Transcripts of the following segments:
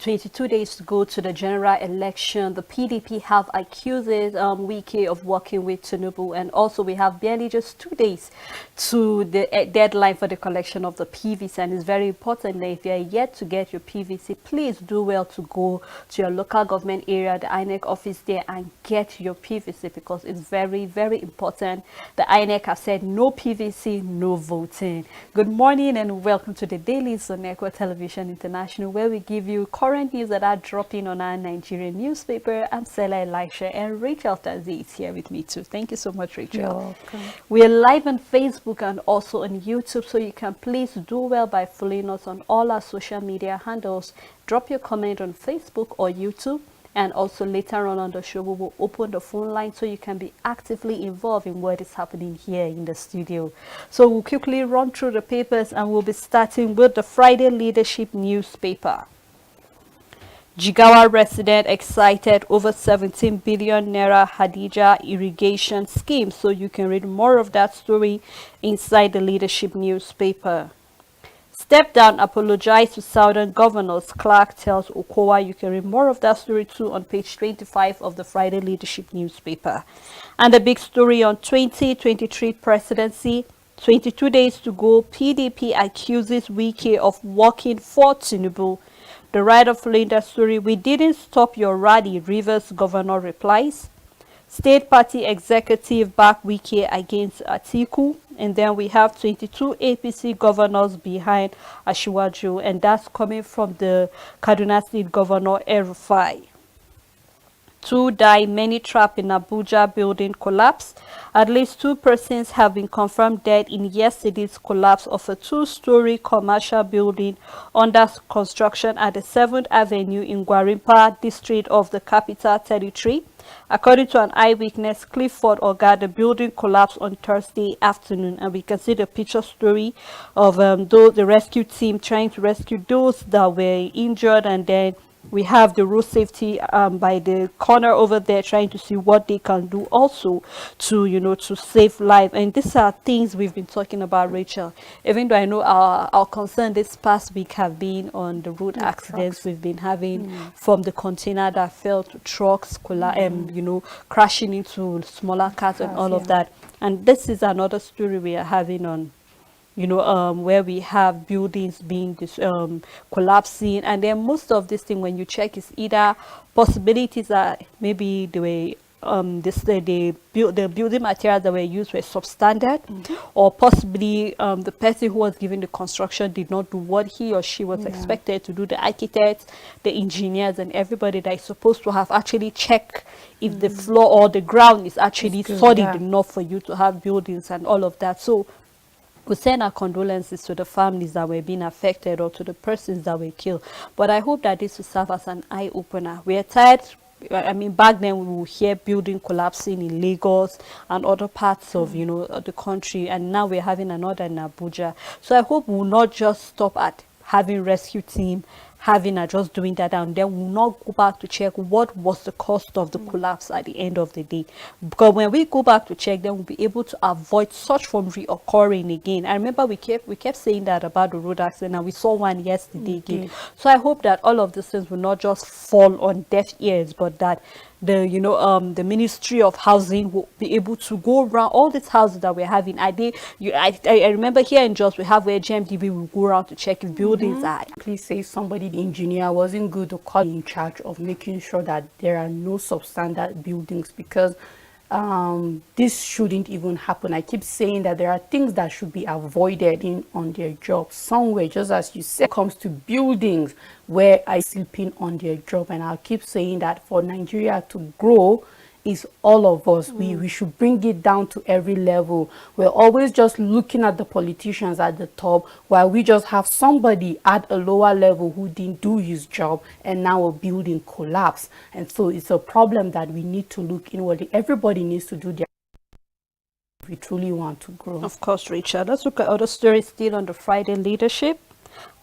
22 days to go to the general election. The PDP have accused Wike of working with Tinubu, and also we have barely just 2 days to the deadline for the collection of the PVC. And it's very important that if you are yet to get your PVC, please do well to go to your local government area, the INEC office there, and get your PVC, because it's very, very important. The INEC have said no PVC, no voting. Good morning and welcome to the Dailies on Echo Television International, where we give you current news that are dropping on our Nigerian newspaper. I'm Sela Elisha, and Rachel Tazi is here with me too. Thank you so much, Rachel. You're welcome. We are live on Facebook and also on YouTube, so you can please do well by following us on all our social media handles. Drop your comment on Facebook or YouTube, and also later on the show we will open the phone line so you can be actively involved in what is happening here in the studio. So we'll quickly run through the papers, and we'll be starting with the Friday Leadership newspaper. Jigawa resident excited over 17 billion naira Hadija irrigation scheme. So you can read more of that story inside the Leadership newspaper. Step down, apologize to Southern governors, Clark tells Okowa. You can read more of that story too on page 25 of the Friday Leadership newspaper. And the big story on 2023 presidency, 22 days to go, PDP accuses Wike of working for Tinubu. The writer following that story, we didn't stop your rally, Rivers governor replies. State party executive back Wike against Atiku. And then we have 22 APC governors behind Asiwaju, and that's coming from the Kaduna State Governor El-Rufai. 2 die, many trapped in Abuja building collapse. At least 2 persons have been confirmed dead in yesterday's collapse of a 2-story commercial building under construction at the 7th Avenue in Gwarimpa district of the Capital Territory. According to an eyewitness, Clifford Oga, the building collapsed on Thursday afternoon, and we can see the picture story of the rescue team trying to rescue those that were injured, and then we have the road safety by the corner over there trying to see what they can do also to, to save life. And these are things we've been talking about, Rachel. Even though I know our concern this past week have been on the road accidents we've been having from the container that fell to trucks, crashing into smaller cars and all of that. And this is another story we are having on where we have buildings being collapsing, and then most of this thing, when you check, is either possibilities that maybe the way the building materials that were used were substandard, or possibly the person who was giving the construction did not do what he or she was expected to do. The architects, the engineers, and everybody that is supposed to have actually checked if the floor or the ground is actually solid enough for you to have buildings and all of that. So we send our condolences to the families that were being affected or to the persons that were killed. But I hope that this will serve as an eye-opener. We are tired. I mean, back then we would hear building collapsing in Lagos and other parts of, the country. And now we're having another in Abuja. So I hope we will not just stop at having rescue team, just doing that, and then we'll not go back to check what was the cost of the collapse at the end of the day. Because when we go back to check, then we'll be able to avoid such from reoccurring again. I remember we kept saying that about the road accident, and we saw one yesterday again. So I hope that all of these things will not just fall on deaf ears, but that the Ministry of Housing will be able to go around all these houses that we're having. I remember here in Jos we have where GMDB will go around to check if buildings are. Please say somebody, the engineer, wasn't good to call in charge of making sure that there are no substandard buildings, because this shouldn't even happen. I keep saying that there are things that should be avoided on their job somewhere, just as you said, comes to buildings where I sleeping on their job. And I'll keep saying that for Nigeria to grow is all of us. We should bring it down to every level. We're always just looking at the politicians at the top, while we just have somebody at a lower level who didn't do his job, and now a building collapse. And so it's a problem that we need to look inwardly. Everybody needs to do their if we truly want to grow. Of course, Richard. Let's look at other stories still on the Friday Leadership.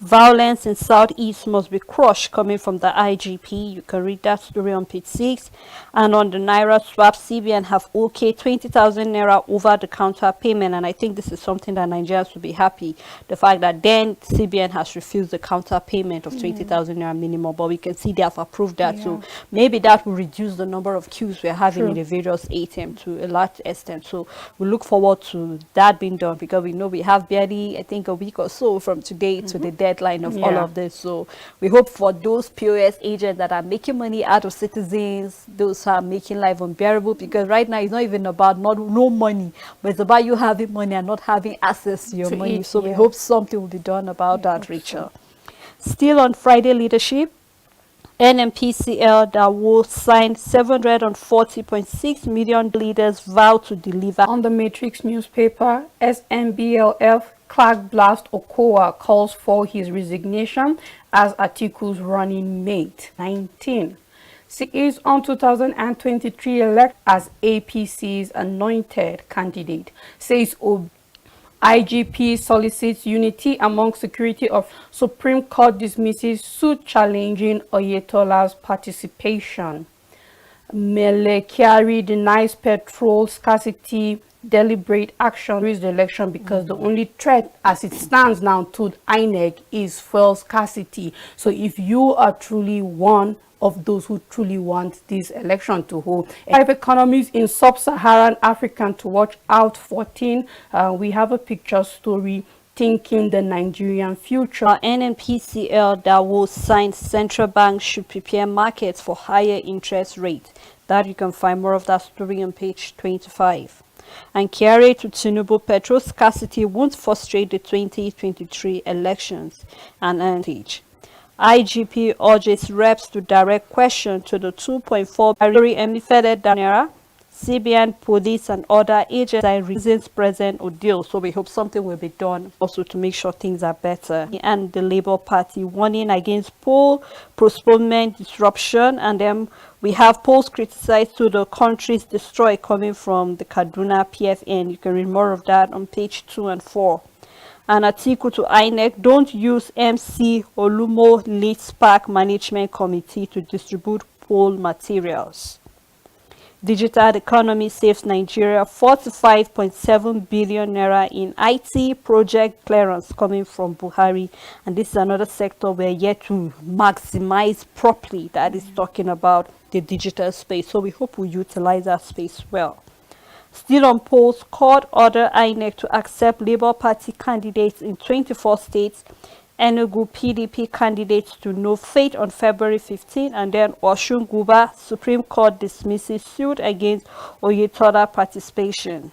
Violence in Southeast must be crushed, coming from the IGP. You can read that story on page 6. And on the Naira swap, CBN have okayed 20,000 Naira over the counter payment. And I think this is something that Nigerians will be happy. The fact that then CBN has refused the counter payment of 20,000 Naira minimum. But we can see they have approved that. So maybe that will reduce the number of queues we're having in the various ATM to a large extent. So we look forward to that being done, because we know we have barely, I think, a week or so from today to the deadline of all of this. So we hope for those POS agents that are making money out of citizens, those who are making life unbearable, because right now it's not even about no money, but it's about you having money and not having access to your money. So we hope something will be done about that, Rachel. Still on Friday leadership, NMPCL that will sign 740.6 million leaders vow to deliver. On the Matrix newspaper, SMBLF Clark Blast Okowa calls for his resignation as Atiku's running mate. 19. She is on 2023 elect as APC's anointed candidate, says IGP solicits unity among security of Supreme Court dismisses suit challenging Oyetola's participation. Melekiari denies petrol scarcity deliberate action during the election because the only threat as it stands now to INEC is fuel scarcity. So if you are truly one of those who truly want this election to hold. 5 economies in sub-Saharan Africa to watch out. 14. We have a picture story thinking the Nigerian future. NNPCL that will sign central banks should prepare markets for higher interest rates. That you can find more of that story on page 25. And Kyari to Tinubu, petrol scarcity won't frustrate the 2023 elections. And advantage. IGP urges reps to direct question to the 2.4 billion Naira. CBN, police, and other agents are reasons present or deal. So we hope something will be done also to make sure things are better. And the Labour Party warning against poll postponement disruption. And then we have polls criticized to the country's destroy coming from the Kaduna PFN. You can read more of that on page 2 and 4. An article to INEC, don't use MC Olumo Lead Spark Management Committee to distribute poll materials. Digital economy saves Nigeria 45.7 billion naira in IT project clearance coming from Buhari. And this is another sector we're yet to maximize properly, that is talking about the digital space. So we hope we utilize that space well. Still on polls, court order INEC to accept Labour Party candidates in 24 states. Enugu PDP candidates to know fate on February 15, and then Osun Guba, Supreme Court dismisses suit against Oyetola participation.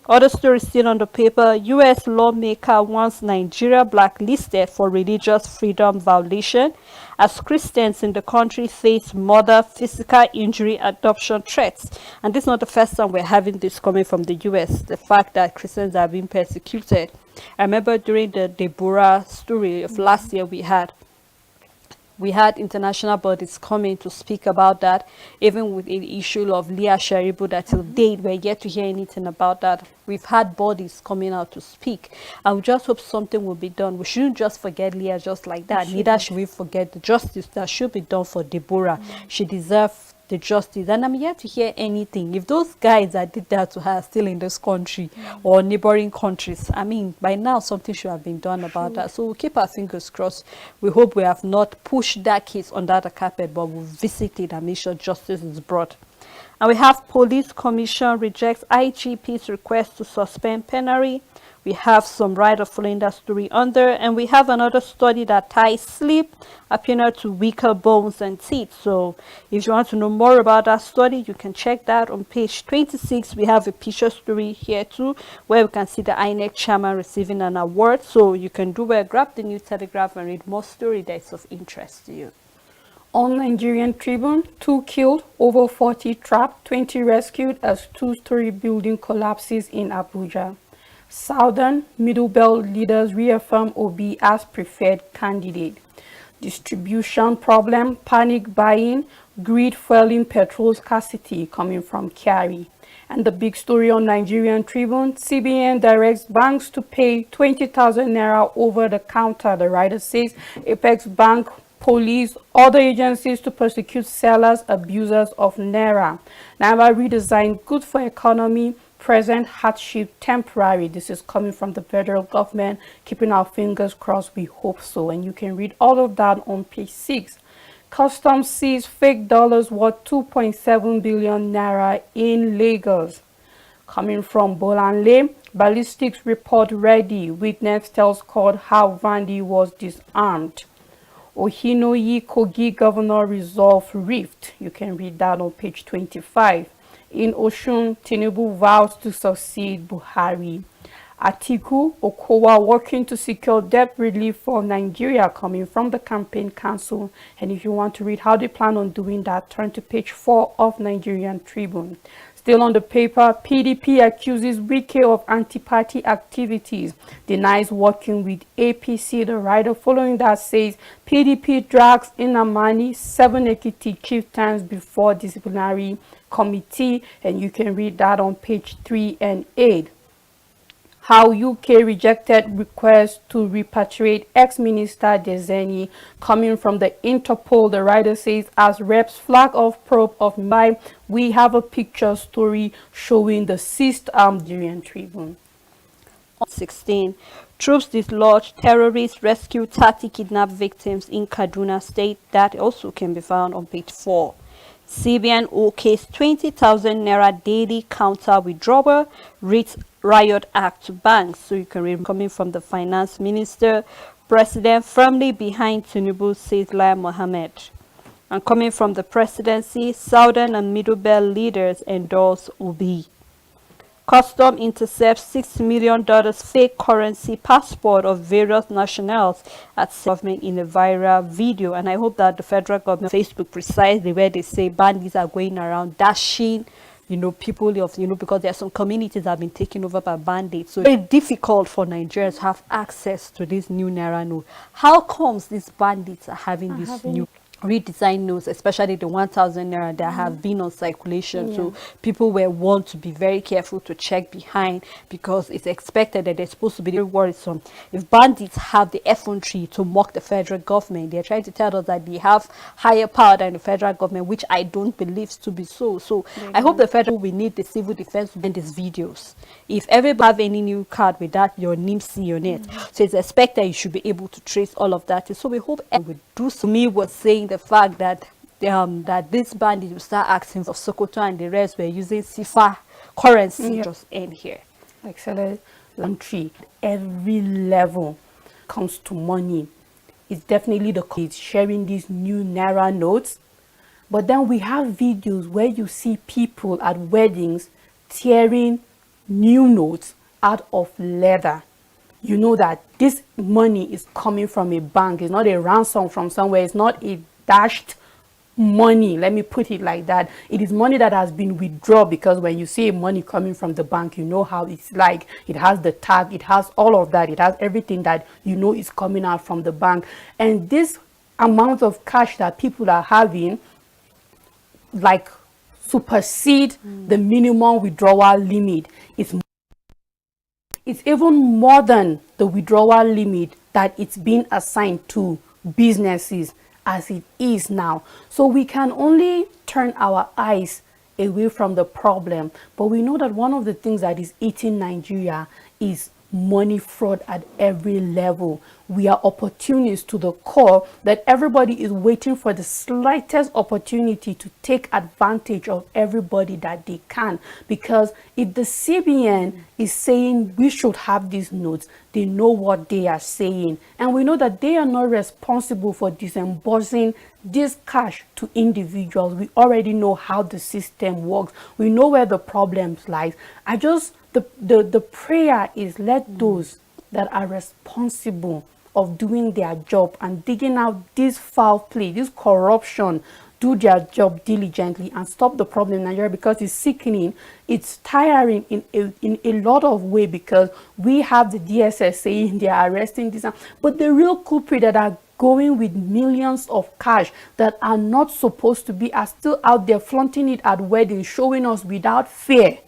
Other stories still on the paper, U.S. lawmaker wants Nigeria blacklisted for religious freedom violation as Christians in the country face murder, physical injury, adoption threats. And this is not the first time we're having this coming from the U.S., the fact that Christians are being persecuted. I remember during the Deborah story of last year, we had international bodies coming to speak about that, even with the issue of Leah Sharibu, that till date we're yet to hear anything about that. We've had bodies coming out to speak, and we just hope something will be done. We shouldn't just forget Leah just like that. Neither should we forget the justice that should be done for Deborah. She deserves the justice, and I'm yet to hear anything. If those guys that did that to her are still in this country or neighboring countries, I mean, by now something should have been done about that. So we'll keep our fingers crossed. We hope we have not pushed that case under the carpet, but we'll visit it and make sure justice is brought. And we have Police Commission rejects IGP's request to suspend Penary. We have some writer following that story under, and we have another study that ties sleep appear to weaker bones and teeth. So if you want to know more about that study, you can check that on page 26. We have a picture story here too, where we can see the INEC chairman receiving an award. So you can do well, grab the New Telegraph and read more story that's of interest to you. On Nigerian Tribune, 2 killed, over 40 trapped, 20 rescued as 2-story building collapses in Abuja. Southern Middle Belt leaders reaffirm Obi as preferred candidate. Distribution problem, panic buying, Grid fueling petrol scarcity, coming from Kyari. And the big story on Nigerian Tribune, CBN directs banks to pay 20,000 naira over the counter. The writer says Apex Bank, police, other agencies to prosecute sellers, abusers of naira. Naira redesign, good for economy, present hardship temporary. This is coming from the federal government. Keeping our fingers crossed, we hope so. And you can read all of that on page 6. Customs sees fake dollars worth 2.7 billion naira in Lagos. Coming from Bolanle, ballistics report ready. Witness tells court how Vandi was disarmed. Ohinoyi Kogi governor resolve rift. You can read that on page 25. In Oshun, Tinubu vows to succeed Buhari. Atiku Okowa working to secure debt relief for Nigeria, coming from the campaign council. And if you want to read how they plan on doing that, turn to page 4 of Nigerian Tribune. Still on the paper, PDP accuses Wike of anti-party activities, denies working with APC. The writer following that says PDP drags Inamani, 7 Ekiti chieftains before disciplinary committee, and you can read that on page 3 and 8. How UK rejected request to repatriate ex-minister Dezeni, coming from the Interpol. The writer says, as reps flag off probe of Mumbai, we have a picture story showing the seized Nigerian Tribune. 16. Troops dislodge terrorists, rescue 30 kidnapped victims in Kaduna State. That also can be found on page 4. CBN OK's 20,000 naira daily counter withdrawal, reads Riot Act to banks. So you can read coming from the finance minister. President firmly behind Tinubu, says Lai Mohammed. And coming from the presidency, Southern and Middle Belt leaders endorse Obi. Custom intercepts $6 million fake currency passport of various nationals at government in a viral video. And I hope that the federal government, Facebook precisely where they say bandits are going around dashing, people of, because there are some communities that have been taken over by bandits. So it's very difficult for Nigerians to have access to this new Naira note. How comes these bandits are having this new redesigned notes, especially the 1,000 naira that have been on circulation? So people will want to be very careful to check behind, because it's expected that they're supposed to be very worrisome. If bandits have the effrontery to mock the federal government, they're trying to tell us that they have higher power than the federal government, which I don't believe to be so. So I hope the federal will need the civil defense to end these videos. If everybody have any new card with that your NIMC on it, so it's expected you should be able to trace all of that. So we hope everyone will do so. Me was saying the fact that that this bandit will start asking of Sokoto and the rest were using CFA currency just end here. Excellent. Country, every level comes to money. It's definitely the kids sharing these new Naira notes. But then we have videos where you see people at weddings tearing new notes out of leather. You know that this money is coming from a bank. It's not a ransom from somewhere. It's not a dashed money, let me put it like that. It is money that has been withdrawn, because when you see money coming from the bank, you know how it's like. It has the tag, it has all of that, it has everything that you know is coming out from the bank. And this amount of cash that people are having like supersede the minimum withdrawal limit. It's even more than the withdrawal limit that it's been assigned to businesses as it is now. So we can only turn our eyes away from the problem. But we know that one of the things that is eating Nigeria is money fraud at every level. We are opportunists to the core, that everybody is waiting for the slightest opportunity to take advantage of everybody that they can. Because if the CBN is saying we should have these notes, they know what they are saying. And we know that they are not responsible for disbursing this cash to individuals. We already know how the system works. We know where the problems lies. The prayer is, let those that are responsible of doing their job and digging out this foul play, this corruption, do their job diligently and stop the problem in Nigeria, because it's sickening, it's tiring in a lot of way, because we have the DSS saying they are arresting this, but the real culprit that are going with millions of cash that are not supposed to be, are still out there flaunting it at weddings, showing us without fear.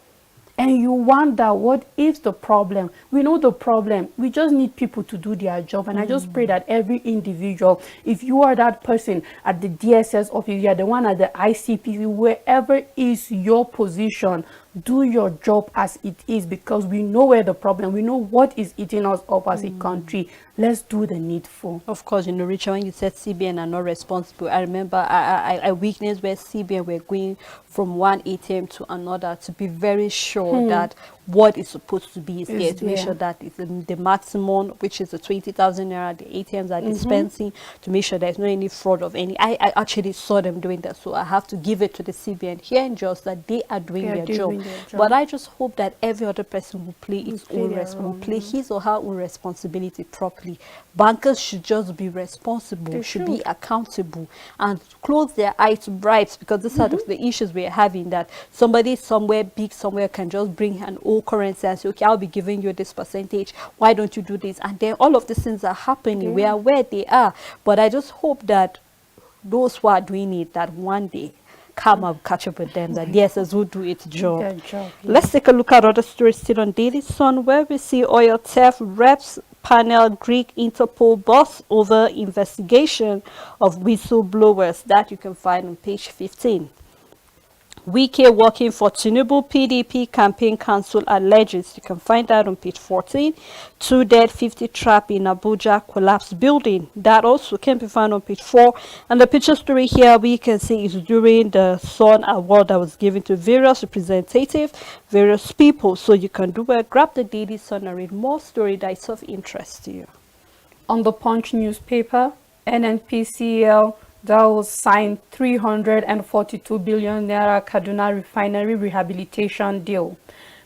And you wonder, what is the problem? We know the problem. We just need people to do their job. And I just pray that every individual, if you are that person at the DSS office, you are the one at the ICPC, wherever is your position, do your job as it is, because we know where the problem, we know what is eating us up as a country. Let's do the needful. Of course, Richard, when you said CBN are not responsible, I remember I witnessed where CBN were going from one ATM to another to be very sure that what is supposed to be is there, to make sure that it's the maximum, which is the 20,000 naira the ATMs are dispensing, to make sure there's no any fraud of any. I actually saw them doing that, so I have to give it to the CBN here in Jos that they are doing their job. But I just hope that every other person will play his own will play his or her own responsibility properly. Bankers should just be responsible, They should be accountable, and close their eyes to bribes, because these are the issues we're having, that somebody somewhere big somewhere can just bring an old currency and say, okay, I'll be giving you this percentage, why don't you do this? And then all of these things are happening. We are where they are, but I just hope that those who are doing it, that one day come up, catch up with them, that yes, as will do its job. Let's take a look at other stories still on Daily Sun, where we see oil theft reps panel Greek Interpol boss over investigation of whistleblowers. That you can find on page 15. Wike working for Tinubu PDP campaign council alleges. You can find that on page 14. 2 dead, 50 trapped in Abuja collapsed building. That also can be found on page 4. And the picture story here we can see is during the Sun Award that was given to various representatives, various people. So you can do well, grab the Daily Sun and read more story that is of interest to you. On the Punch newspaper, NNPCL that was signed 342 billion naira Kaduna refinery rehabilitation deal.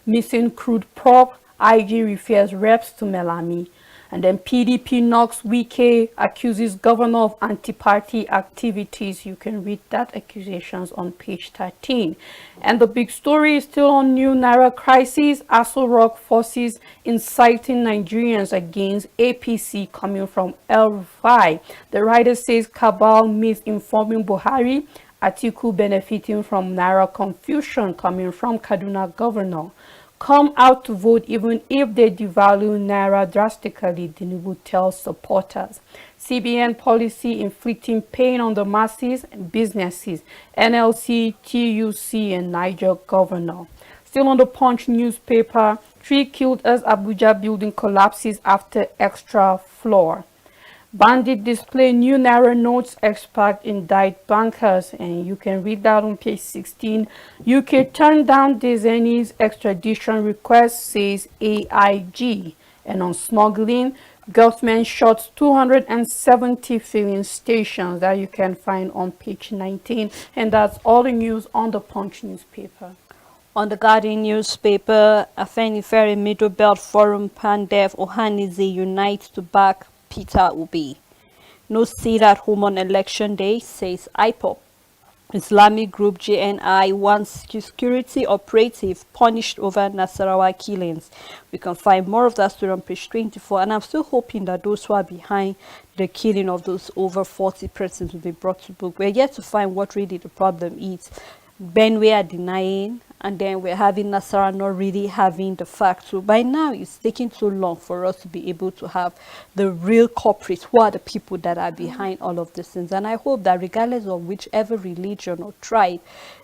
Missing crude prop, IG refers reps to Melami. And then PDP knocks Wike, accuses governor of anti-party activities. You can read that accusations on page 13. And the big story is still on new Naira crisis. Aso Rock forces inciting Nigerians against APC coming from El Rufai. The writer says cabal misinforming Buhari, Atiku benefiting from Naira confusion coming from Kaduna governor. Come out to vote even if they devalue Naira drastically, Tinubu tells supporters. CBN policy inflicting pain on the masses and businesses. NLC, TUC, and Niger governor. Still on the Punch newspaper, 3 killed as Abuja building collapses after extra floor. Bandit display new Naira notes, expert indict bankers, and you can read that on page 16. UK turned down Dezeni's extradition request, says AIG. And on smuggling, government shuts 270 filling stations, that you can find on page 19. And that's all the news on the Punch newspaper. On the Guardian newspaper, Afenifere Middle Belt Forum Pandef Ohanize unites to back Peter Obi. No seat at home on election day, says IPOP. Islamic group JNI wants security operative punished over Nasarawa killings. We can find more of that story on page 24, and I'm still hoping that those who are behind the killing of those over 40 persons will be brought to book. We're yet to find what really the problem is. Benue are denying, and then we're having Nasara not really having the facts. So by now, it's taking too long for us to be able to have the real culprits, who are the people that are behind all of these things. And I hope that regardless of whichever religion or tribe,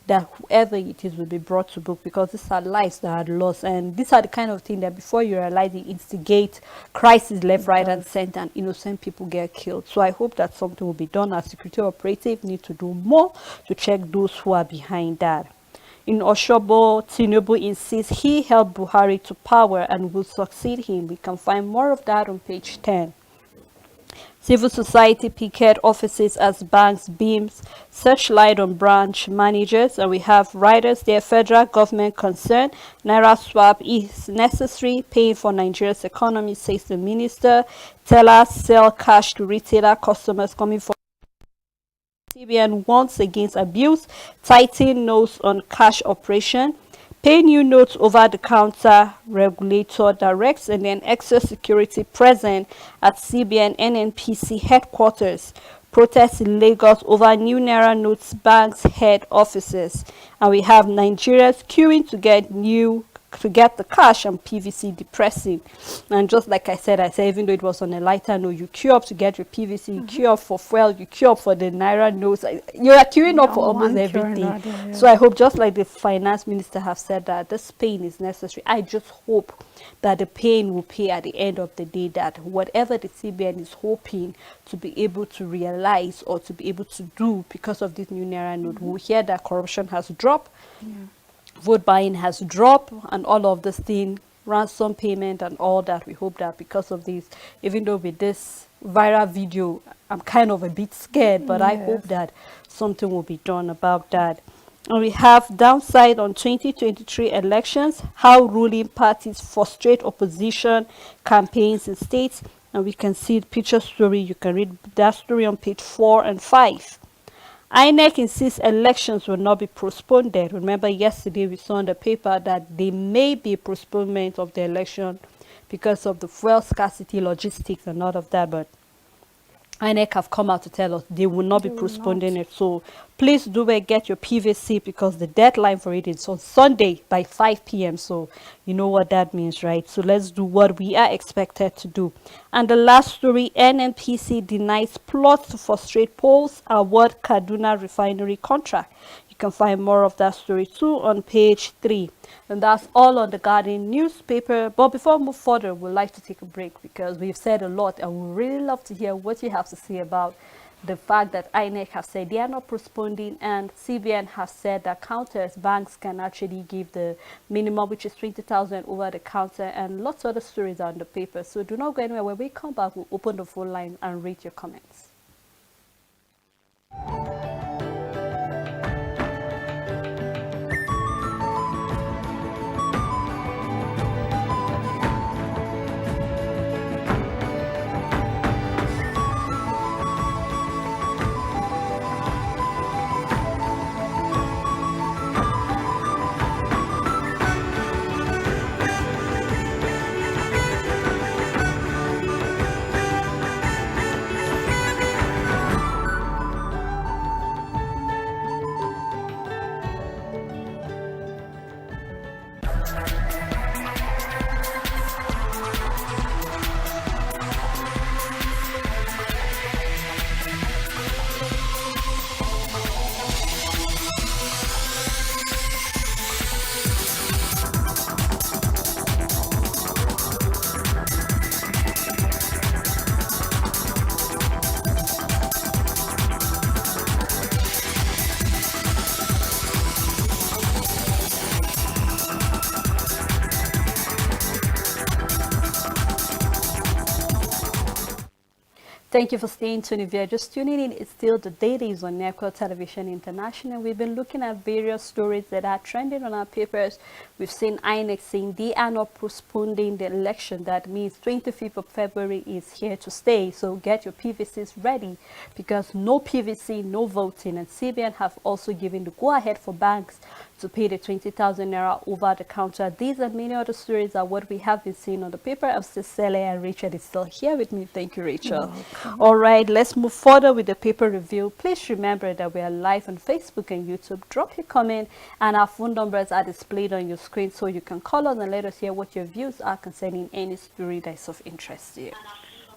that whoever it is will be brought to book, because these are lives that are lost. And these are the kind of thing that before you realize it instigate crisis left, right, and center, and innocent people get killed. So I hope that something will be done. Our security operative need to do more to check those who are behind that. In Oshobo, Tinubu insists he held Buhari to power and will succeed him. We can find more of that on page 10. Civil society picket offices as banks beams searchlight on branch managers, and we have writers there. Federal government concerned Naira swap is necessary, paying for Nigeria's economy, says the minister. Tellers sell cash to retailer customers coming from CBN warns against abuse, tighten nose on cash operation. Pay new notes over the counter, regulator directs, and then excess security present at CBN NNPC headquarters. Protests in Lagos over new Naira notes banks head offices. And we have Nigerians queuing to get the cash, and PVC depressing. And just like I said, even though it was on a lighter note, you queue up to get your PVC, you queue up for fuel, you queue up for the Naira notes. You are queuing up for almost everything. So I hope, just like the finance minister have said, that this pain is necessary. I just hope that the pain will pay at the end of the day, that whatever the CBN is hoping to be able to realize or to be able to do because of this new Naira note, we'll hear that corruption has dropped. Vote buying has dropped, and all of this thing, ransom payment and all that. We hope that because of this, even though with this viral video, I'm kind of a bit scared, but I hope that something will be done about that. And we have downside on 2023 elections, how ruling parties frustrate opposition campaigns in states. And we can see the picture story. You can read that story on page 4 and 5. INEC insists elections will not be postponed. Remember, yesterday we saw in the paper that there may be a postponement of the election because of the fuel scarcity, logistics, and all of that. But INEC have come out to tell us they will not be postponing it. So please do get your PVC, because the deadline for it is on Sunday by 5 p.m. So you know what that means, right? So let's do what we are expected to do. And the last story, NNPC denies plots to frustrate polls, award Kaduna refinery contract. You can find more of that story too on page 3. And that's all on the Guardian newspaper. But before we move further, we'd like to take a break, because we've said a lot and we really love to hear what you have to say about the fact that INEC have said they are not postponing, and CBN has said that counters, banks can actually give the minimum, which is 20,000 over the counter, and lots of other stories are on the paper. So do not go anywhere. When we come back, we'll open the phone line and read your comments. Thank you for staying tuned. If you're just tuning in, it's still the Dailies on Network Television International. We've been looking at various stories that are trending on our papers. We've seen INEC saying they are not postponing the election. That means 25th of February is here to stay. So get your PVCs ready, because no PVC, no voting. And CBN have also given the go-ahead for banks to pay the 20,000 naira over the counter. These and many other stories are what we have been seeing on the paper. I'm Cecile, and Rachel is still here with me. Thank you, Rachel. All right, let's move further with the paper review. Please remember that we are live on Facebook and YouTube. Drop your comment, and our phone numbers are displayed on your screen, so you can call us and let us hear what your views are concerning any story that is of interest to you.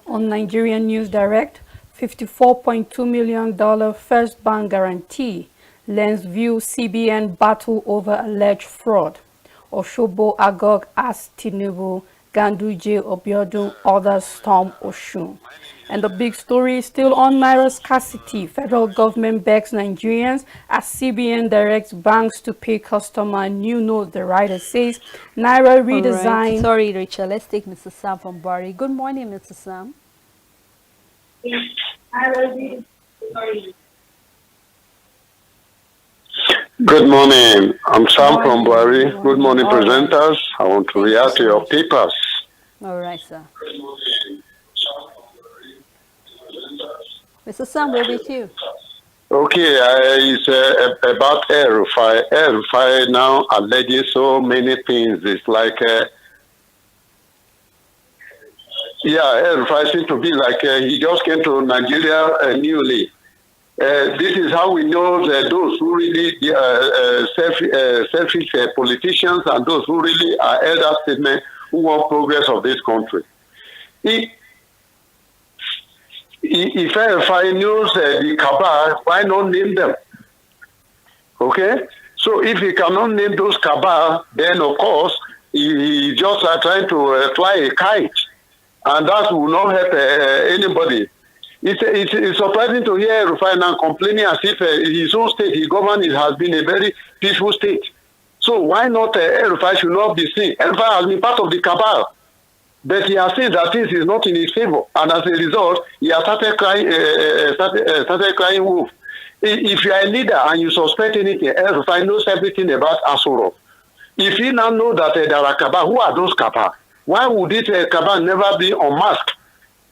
On Nigerian News Direct, $54.2 million first bank guarantee. Lens view CBN battle over alleged fraud. Oshobo Agog asks Tinubu, Ganduje Obiodun, others storm Oshun. And the big story is still on Naira scarcity. Federal government begs Nigerians as CBN directs banks to pay customer new note. The writer says Naira redesign. Right. Sorry, Rachel. Let's take Mr. Sam from Bari. Good morning, Mr. Sam. Yes. Naira redesign. Good morning. I'm Sam from Buhari. Good morning, presenters. I want to react to your papers. All right, sir. Mr. Sam, we're with you. Okay, it's about El-Rufai. El-Rufai now alleging so many things. It's like, El-Rufai seems to be like he just came to Nigeria newly. This is how we know that those who really selfish politicians and those who really are elder statesmen who want progress of this country. If El-Rufai knows the cabal, why not name them? Okay? So if he cannot name those cabal, then of course, he just trying to fly a kite. And that will not help anybody. It's surprising to hear El-Rufai now complaining as if his own state, his government has been a very peaceful state. So why not El-Rufai should not be seen? El-Rufai has been part of the cabal. But he has seen that this is not in his favor. And as a result, he has started crying wolf. If you are a leader and you suspect anything, El-Rufai knows everything about Asoro. If you now know that there are cabal, who are those cabal? Why would this cabal never be unmasked?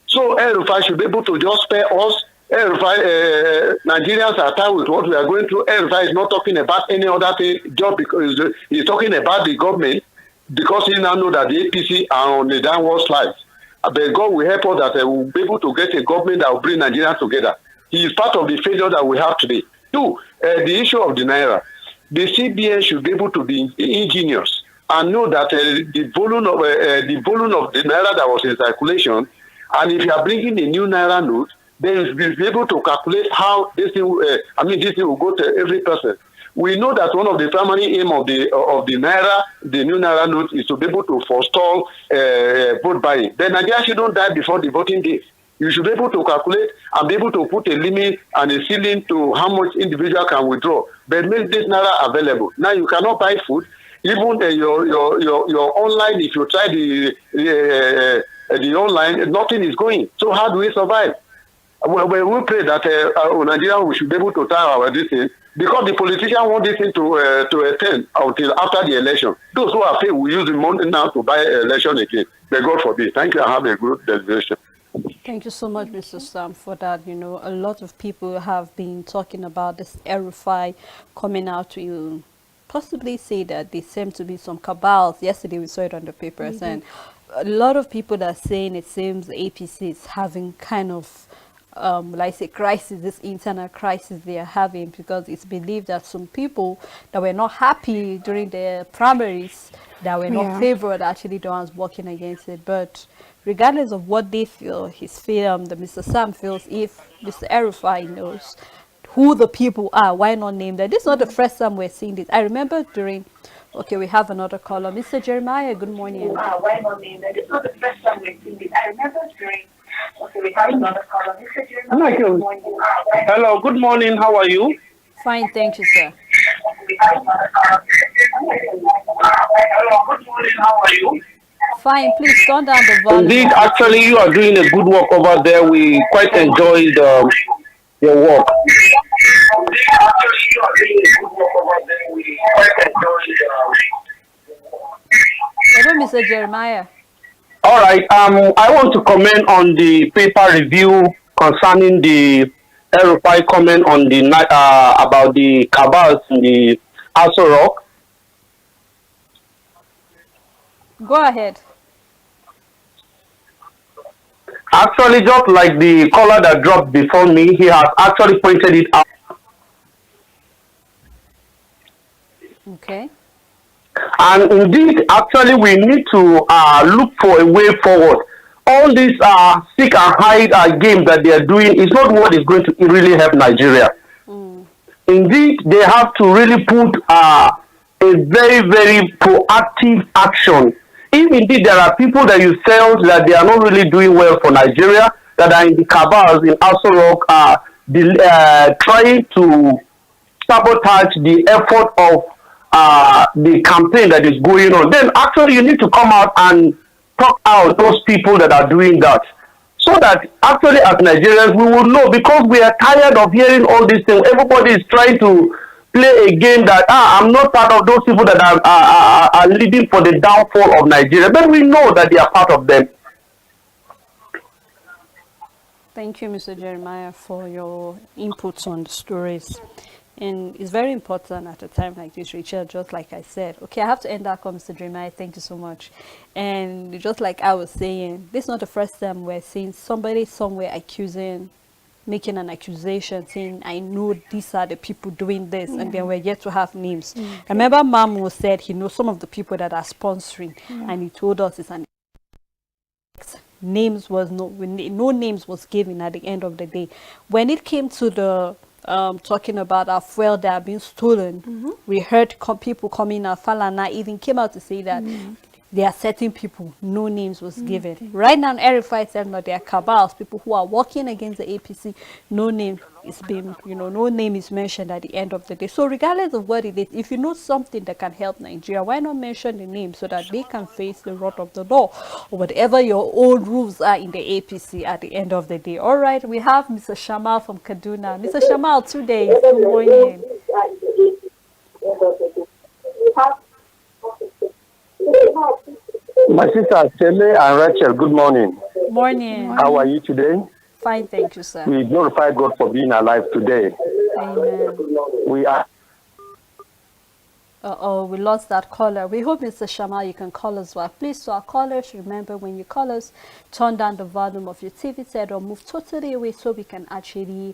So El-Rufai should be able to just spare us. El-Rufai, Nigerians are tired with what we are going through. El-Rufai is not talking about any other thing, just because he's talking about the government, because he now know that the APC are on the downward slide. But God will help us that we'll be able to get a government that will bring Nigerians together. He is part of the failure that we have today. Two, the issue of the Naira. The CBN should be able to be ingenious and know that the volume of the Naira that was in circulation, and if you are bringing a new Naira note, then you'll be able to calculate how this thing will go to every person. We know that one of the primary aim of the Naira, the new Naira note, is to be able to forestall vote buying. Then Nigeria shouldn't die before the voting day. You should be able to calculate and be able to put a limit and a ceiling to how much individual can withdraw. But make this Naira available. Now you cannot buy food. Even your online, if you try the online, nothing is going. So how do we survive? Well, we pray that Nigeria we should be able to tie our this thing, because the politicians want this thing to attend until after the election. Those who are fair will use the money now to buy election again. May God forbid. Thank you and have a good decision. Thank you so much, Mr. Sam, for that. You know, a lot of people have been talking about this El-Rufai coming out to possibly say that there seem to be some cabals. Yesterday we saw it on the papers, and a lot of people are saying it seems the APC is having kind of like say crisis, this internal crisis they are having, because it's believed that some people that were not happy during the primaries, that were not favored, actually the ones working against it. But regardless of what they feel, the Mr. Sam feels if Mr. El-Rufai knows who the people are, why not name them? This is not the first time we're seeing this. I remember during, okay, we have another caller. Mr. Jeremiah, good morning. Why not name them? This is not the first time we're seeing this. I remember during, okay, we have another caller. Mr. Jeremiah, good morning. Hello, good morning. How are you? Fine, thank you, sir. Hello, good morning. How are you? Fine, please turn down the volume. Indeed, actually, you are doing a good work over there. We quite enjoyed your work. Hello, Mr. Jeremiah. All right. I want to comment on the paper review concerning the El-Rufai comment on the about the cabals in the Aso Rock. Go ahead. Actually, just like the caller that dropped before me, he has actually pointed it out. Okay. And indeed, actually, we need to look for a way forward. All these seek and hide games that they are doing is not what is going to really help Nigeria. Indeed, they have to really put a very, very proactive action. If indeed there are people that you felt that they are not really doing well for Nigeria, that are in the cabals in Aso Rock, trying to sabotage the effort of the campaign that is going on, then actually you need to come out and talk out those people that are doing that, so that actually as Nigerians we will know, because we are tired of hearing all these things. Everybody is trying to play a game that I'm not part of those people that are leading for the downfall of Nigeria, but we know that they are part of them. Thank you, Mr. Jeremiah, for your inputs on the stories. And it's very important at a time like this, Rachel, just like I said. Okay, I have to end that call, Mr. Jeremiah. Thank you so much. And just like I was saying, this is not the first time we're seeing somebody somewhere making an accusation, saying, I know these are the people doing this, and then we're yet to have names. Okay. I remember Mamu said he knows some of the people that are sponsoring, and he told us it's an names was no names was given at the end of the day. When it came to the talking about our fuel that are being stolen, we heard people coming out. Falana even came out to say that there are certain people, no names was given. Right now, RFI said that there are cabals, people who are working against the APC, no name is being, no name is mentioned at the end of the day. So regardless of what it is, if you know something that can help Nigeria, why not mention the name so that they can face the wrath of the law or whatever your old rules are in the APC at the end of the day. All right, we have Mr. Shamal from Kaduna. Mr. Shamal, 2 days. Good morning. My sister Chele and Rachel, good morning. Morning. How are you today? Fine, thank you, sir. We glorify God for being alive today. Amen. We are. We lost that caller. We hope, Mr. Shamal, you can call us back. Please, to our callers, remember when you call us, turn down the volume of your TV set or move totally away so we can actually,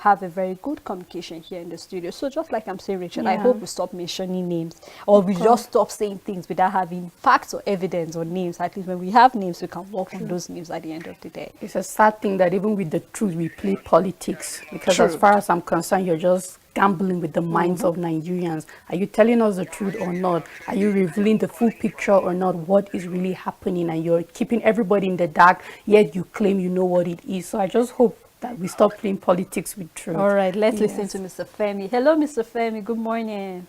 have a very good communication here in the studio. So just like I'm saying, Richard, I hope we stop mentioning names or we just stop saying things without having facts or evidence or names. At least when we have names, we can work on those names at the end of the day. It's a sad thing that even with the truth, we play politics. Because as far as I'm concerned, you're just gambling with the minds of Nigerians. Are you telling us the truth or not? Are you revealing the full picture or not? What is really happening? And you're keeping everybody in the dark, yet you claim you know what it is. So I just hope that we stop playing politics with truth. All right, let's listen to Mr. Femi. Hello, Mr. Femi. Good morning.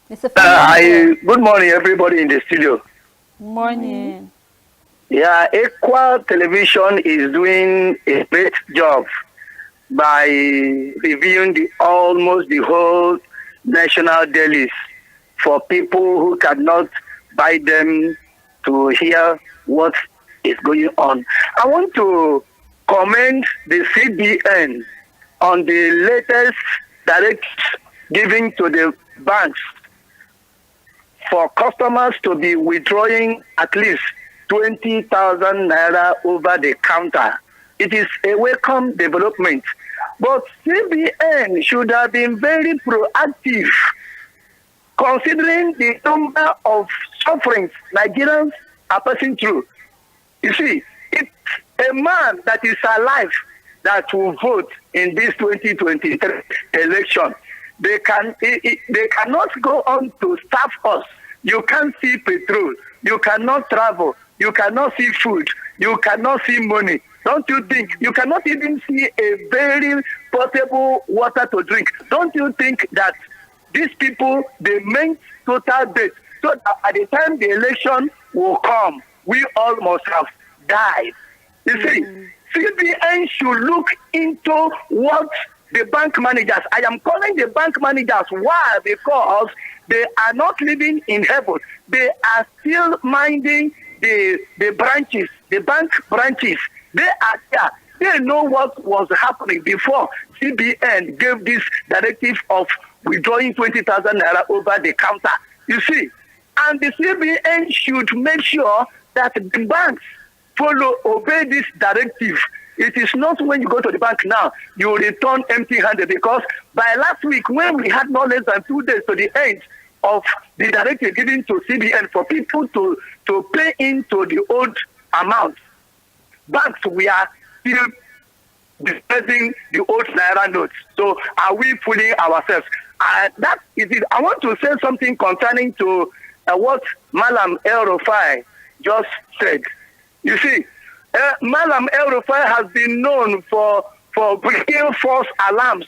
Mr. Femi. Good morning, everybody in the studio. Morning. Yeah, Equal Television is doing a great job by reviewing almost the whole national dailies for people who cannot buy them to hear what is going on. I want to commend the CBN on the latest directives given to the banks for customers to be withdrawing at least 20,000 naira over the counter. It is a welcome development. But CBN should have been very proactive, considering the number of sufferings Nigerians are passing through. You see, it's a man that is alive that will vote in this 2023 election. They cannot go on to starve us. You can't see petrol. You cannot travel. You cannot see food. You cannot see money. Don't you think? You cannot even see a very potable water to drink. Don't you think that these people, they meant total death? So that at the time the election will come, we all must have died. You see, CBN should look into what the bank managers, I am calling the bank managers, why? Because they are not living in heaven. They are still minding the branches, the bank branches. They are there. They know what was happening before CBN gave this directive of withdrawing 20,000 naira over the counter. You see, and the CBN should make sure that the banks obey this directive. It is not when you go to the bank now, you return empty-handed, because by last week, when we had no less than 2 days to the end of the directive given to CBN for people to pay into the old amount, banks, we are still dispensing the old Naira notes. So are we fooling ourselves? That is it. I want to say something concerning to what Malam El Rufai just said. You see, Malam El Rufai has been known for breaking false alarms.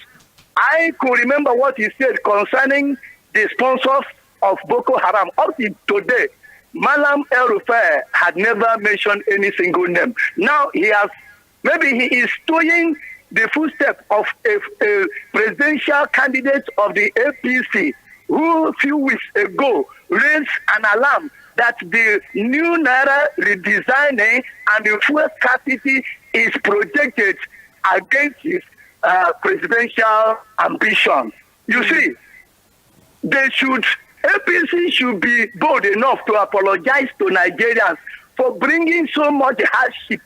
I could remember what he said concerning the sponsors of Boko Haram. Up to today, Malam El Rufai had never mentioned any single name. Now maybe he is doing the footstep of a presidential candidate of the APC who a few weeks ago raised an alarm that the new Naira redesigning and the fuel scarcity is projected against his presidential ambition. You see, APC should be bold enough to apologize to Nigerians for bringing so much hardship.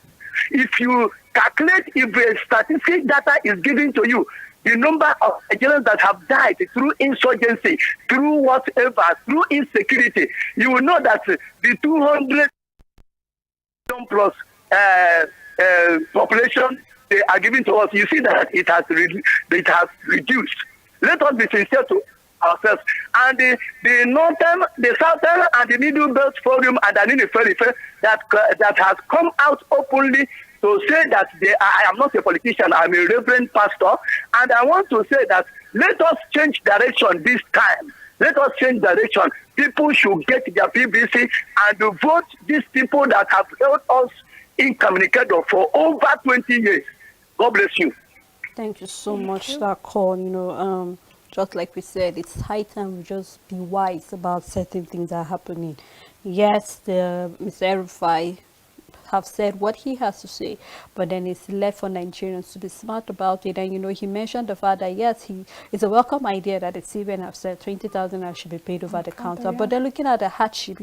If you calculate, if the statistic data is given to you, the number of Nigerians that have died through insurgency, through whatever, through insecurity, you will know that the 200 plus population they are given to us, you see that it has reduced. Let us be sincere to ourselves. And the northern, the southern, and the middle belt forum and the Ninife that has come out openly to say that I am not a politician, I'm a reverend pastor, and I want to say that let us change direction this time. Let us change direction. People should get their BBC and vote these people that have held us incommunicado for over 20 years. God bless you. Thank you so much for that call. Just like we said, it's high time we just be wise about certain things that are happening. Yes, Mr. Rufai have said what he has to say, but then it's left for Nigerians to be smart about it. And he mentioned the fact that yes, it's a welcome idea that the CBN have said 20,000 should be paid over the counter, but they're looking at the hardship,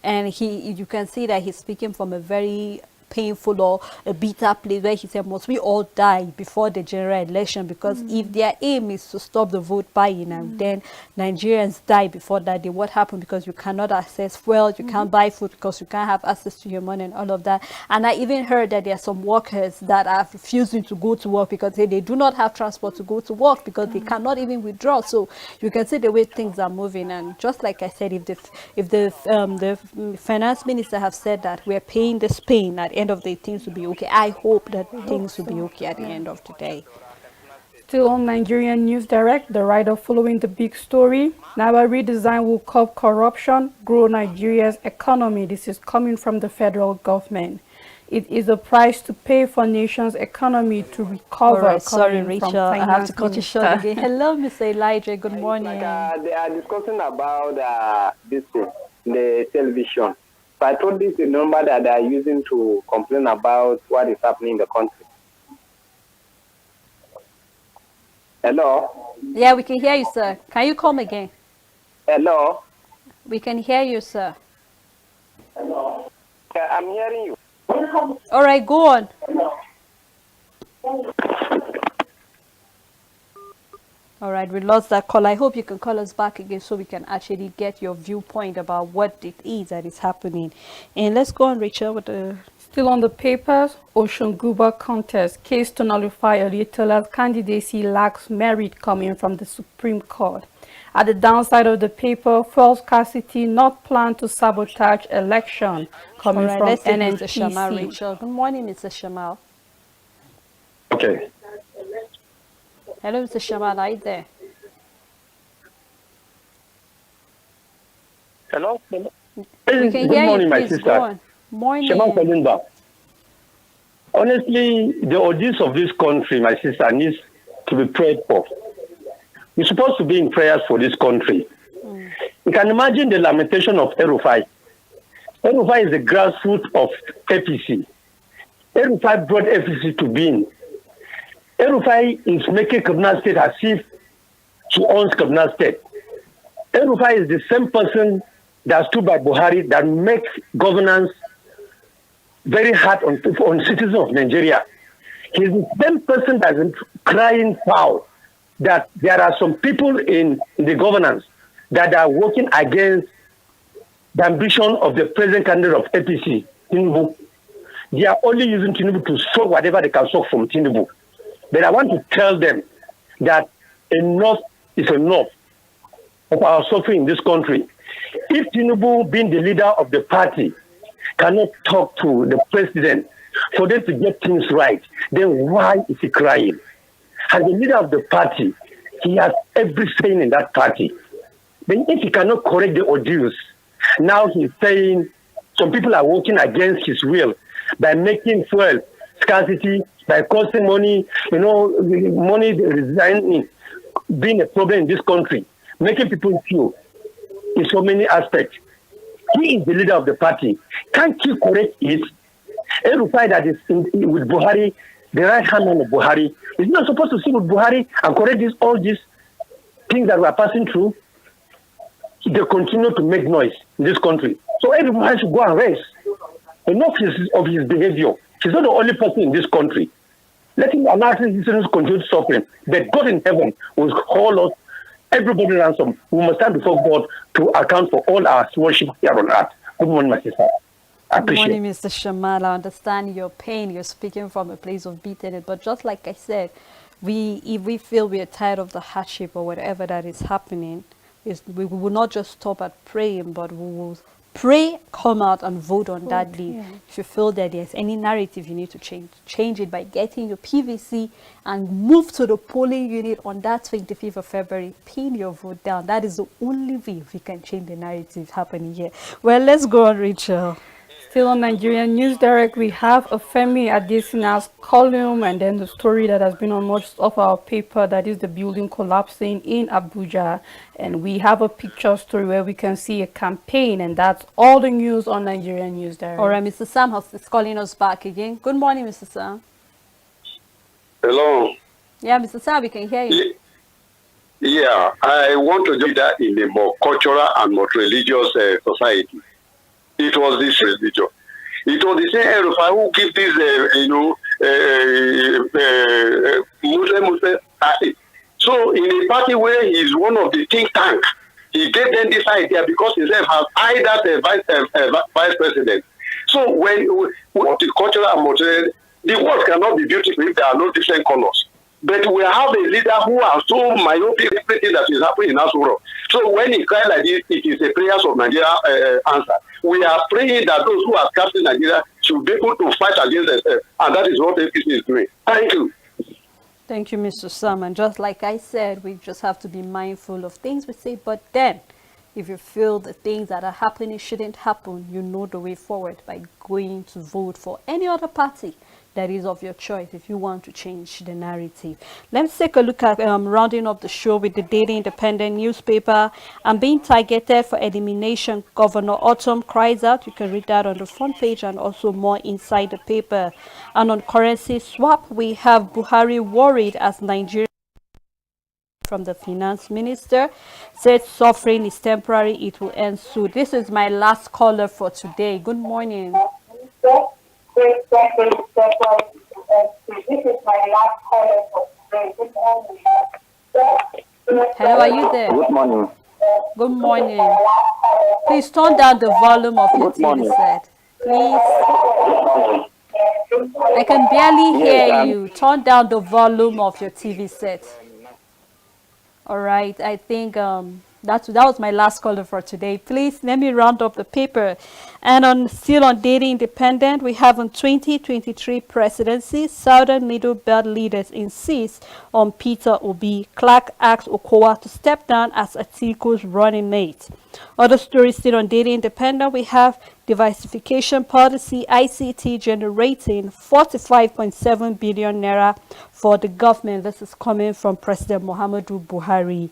and you can see that he's speaking from a very painful or a bitter place where he said, must we all die before the general election? Because if their aim is to stop the vote buying and then Nigerians die before that day, what happened? Because you cannot access fuel, you can't buy food because you can't have access to your money and all of that. And I even heard that there are some workers that are refusing to go to work because they do not have transport to go to work because they cannot even withdraw. So you can see the way things are moving. And just like I said, if the finance minister have said that we're paying this pain at the end of the day, things will be okay. I hope that things will be okay at the end of the day. Still on Nigerian News Direct, the writer following the big story. Naira redesign will curb corruption, grow Nigeria's economy. This is coming from the federal government. It is a price to pay for nation's economy to recover. Right, sorry, Rachel, I have to cut you short again. Hello, Mr. Elijah. Good morning. They are discussing about this thing, the television. So I thought this is the number that they are using to complain about what is happening in the country. Hello? Yeah, we can hear you, sir. Can you come again? Hello? We can hear you, sir. Hello? I'm hearing you. All right, go on. All right, we lost that call. I hope you can call us back again so we can actually get your viewpoint about what it is that is happening. And let's go on, Rachel, with the... Still on the papers, Ocean Guba contest. Case to nullify a retailer's candidacy lacks merit coming from the Supreme Court. At the downside of the paper, fuel scarcity not planned to sabotage election coming from let's take NNPC. Mr. Shamal, Rachel. Good morning, Mr. Shamal. Okay. Hello, Mr. Shamal, are you there? Hello? We Good can hear morning, you, my please. sister. Go on. Morning. Shema Kalimba. Honestly, the audience of this country, my sister, needs to be prayed for. We're supposed to be in prayers for this country. You can imagine the lamentation of El-Rufai. El-Rufai is the grassroots of APC. El-Rufai brought APC to being. El-Rufai is making Kaduna State as if he owns Kaduna State. El-Rufai is the same person that stood by Buhari that makes governance very hard on citizens of Nigeria. He's the same person that is crying foul that there are some people in the governance that are working against the ambition of the present candidate of APC, Tinubu. They are only using Tinubu to soak whatever they can soak from Tinubu. But I want to tell them that enough is enough of our suffering in this country. If Tinubu, being the leader of the party, cannot talk to the president for them to get things right, then why is he crying? As the leader of the party, he has everything in that party. Then if he cannot correct the audience, now he's saying some people are working against his will by making fuel scarcity, by costing money, money resigning, being a problem in this country, making people feel in so many aspects. He is the leader of the party. Can't he correct it? El-Rufai that is with Buhari, the right hand man of Buhari, is not supposed to sit with Buhari and correct all these things that we are passing through. They continue to make noise in this country. So everybody should go and rest. Enough of his behavior. He's not the only person in this country. Let him announce his citizens continue suffering. But God in heaven will hold us, everybody ransom. We must stand before God to account for all our worship here on earth. Good morning, my sister. Good morning, Mr. Shamal. I understand your pain. You're speaking from a place of bitterness. But just like I said, if we feel we are tired of the hardship or whatever that is happening, we will not just stop at praying, but we will pray, come out and vote on that day. Yeah. If you feel that there's any narrative you need to change it by getting your PVC and move to the polling unit on that 25th of February, pin your vote down. That is the only way we can change the narrative happening here. Well, let's go on, Rachel. Still on Nigerian News Direct, we have a Femi Adesina's column and then the story that has been on most of our paper, that is the building collapsing in Abuja. And we have a picture story where we can see a campaign, and that's all the news on Nigerian News Direct. All right, Mr. Sam is calling us back again. Good morning, Mr. Sam. Hello. Yeah, Mr. Sam, we can hear you. Yeah, I want to do that in a more cultural and more religious society. It was this religion. It was the same El-Rufai who give this, Muslim. So in a party where he is one of the think tank, he gave them this idea because he said has either vice president. So when the cultural and multicultural, the world cannot be beautiful if there are no different colors. But we have a leader who are so myopic everything that is happening in Asuro. So when he cries like this, it is a prayers of Nigeria answer. We are praying that those who are captured Nigeria should be able to fight against themselves, and that is what APC is doing. Thank you. Thank you, Mr. Sam. And just like I said, we just have to be mindful of things we say. But then, if you feel the things that are happening shouldn't happen, you know the way forward by going to vote for any other party that is of your choice if you want to change the narrative. Let's take a look at rounding up the show with the Daily Independent newspaper. I'm being targeted for elimination. Governor Autumn cries out. You can read that on the front page and also more inside the paper. And on currency swap, we have Buhari worried as Nigeria from the finance minister said suffering is temporary, it will end soon. This is my last caller for today. Good morning. This is my last caller for today. Good morning. Hello, are you there? Good morning. Good morning. Please turn down the volume of your TV set. Please. I can barely hear you. Turn down the volume of your TV set. All right, I think that was my last caller for today. Please let me round up the paper. And still on Daily Independent, we have on 2023 presidency, Southern Middle Belt leaders insist on Peter Obi. Clark asks Okowa to step down as Atiku's running mate. Other stories still on Daily Independent, we have diversification policy, ICT generating 45.7 billion naira for the government. This is coming from President Muhammadu Buhari.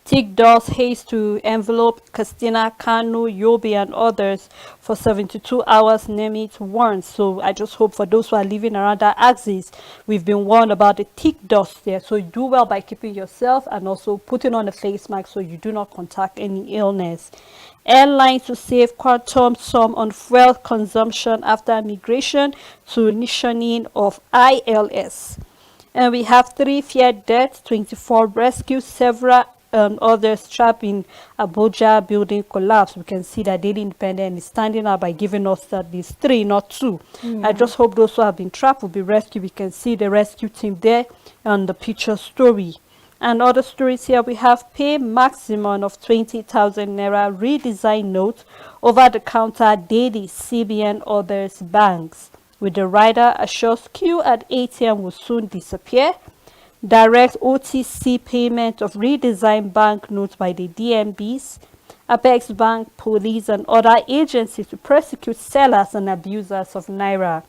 Tick does haste to envelope Castina, Kanu, Yobe and others for 72 hours, name it warned. So I just hope for those who are living around that axis, we've been warned about the tick dust there. So do well by keeping yourself and also putting on a face mask so you do not contact any illness. Airlines to save quantum sum on fuel consumption after migration to initiating of ILS. And we have 3 feared deaths, 24 rescues, several others trapped in Abuja building collapse. We can see that Daily Independent is standing up by giving us that these 3, not 2. I just hope those who have been trapped will be rescued. We can see the rescue team there on the picture story. And other stories here, we have pay maximum of 20,000 naira redesign note over the counter daily CBN others banks. With the rider assures queue at ATM will soon disappear. Direct OTC payment of redesigned banknotes by the DMBs, Apex Bank, police and other agencies to prosecute sellers and abusers of Naira.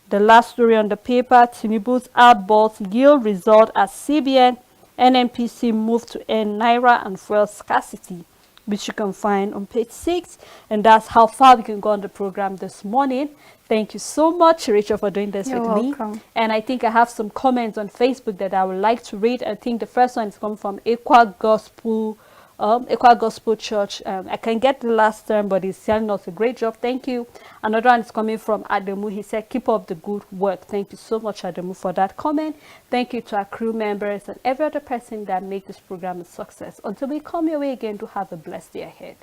The last story on the paper, Tinubu's outburst yield result as CBN, NNPC move to end Naira and fuel scarcity. which you can find on page 6. And that's how far we can go on the program this morning. Thank you so much, Rachel, for doing this You're with welcome. me. And I think I have some comments on Facebook that I would like to read. I think the first one is coming from Equa Gospel Church. I can get the last term, but he's telling us a great job. Thank you. Another one is coming from Adamu. He said, keep up the good work. Thank you so much, Adamu, for that comment. Thank you to our crew members and every other person that make this program a success. Until we come your way again, do have a blessed day ahead.